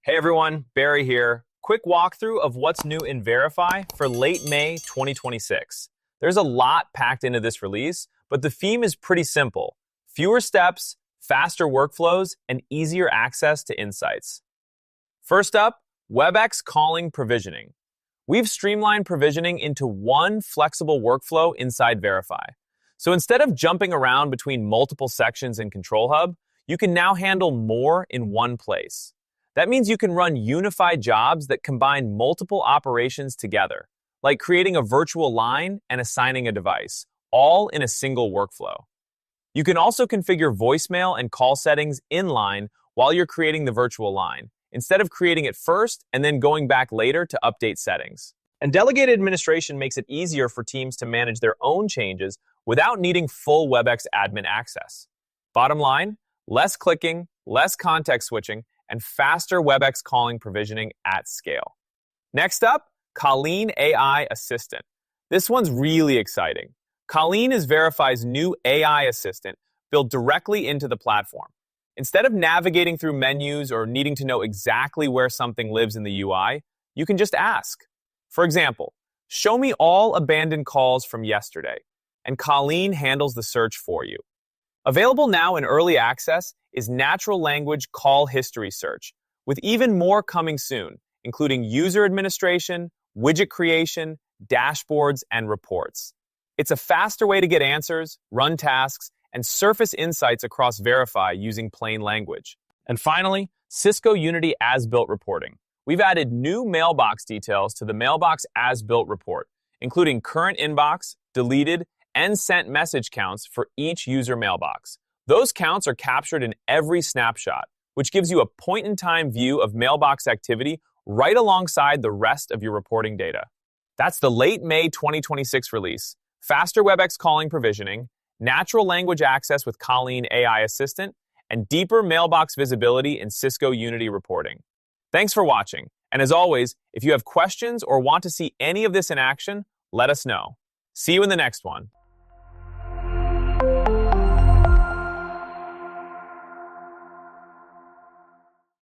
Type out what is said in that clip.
Hey everyone, Barry here. Quick walkthrough of what's new in Variphy for late May 2026. There's a lot packed into this release, but the theme is pretty simple. Fewer steps, faster workflows, and easier access to insights. First up, Webex Calling provisioning. We've streamlined provisioning into one flexible workflow inside Variphy. So instead of jumping around between multiple sections in Control Hub, you can now handle more in one place. That means you can run unified jobs that combine multiple operations together, like creating a virtual line and assigning a device, all in a single workflow. You can also configure voicemail and call settings inline while you're creating the virtual line, instead of creating it first and then going back later to update settings. And delegated administration makes it easier for teams to manage their own changes without needing full Webex admin access. Bottom line, less clicking, less context switching, and faster Webex calling provisioning at scale. Next up, Colleen AI Assistant. This one's really exciting. Colleen is Variphy's new AI assistant built directly into the platform. Instead of navigating through menus or needing to know exactly where something lives in the UI, you can just ask. For example, show me all abandoned calls from yesterday, and Colleen handles the search for you. Available now in early access is natural language call history search, with even more coming soon, including user administration, widget creation, dashboards, and reports. It's a faster way to get answers, run tasks, and surface insights across Variphy using plain language. And finally, Cisco Unity As-Built reporting. We've added new mailbox details to the Mailbox As-Built report, including current inbox, deleted, and sent message counts for each user mailbox. Those counts are captured in every snapshot, which gives you a point-in-time view of mailbox activity right alongside the rest of your reporting data. That's the late May 2026 release. Faster Webex calling provisioning, natural language access with Colleen AI Assistant, and deeper mailbox visibility in Cisco Unity reporting. Thanks for watching, and as always, if you have questions or want to see any of this in action, let us know. See you in the next one.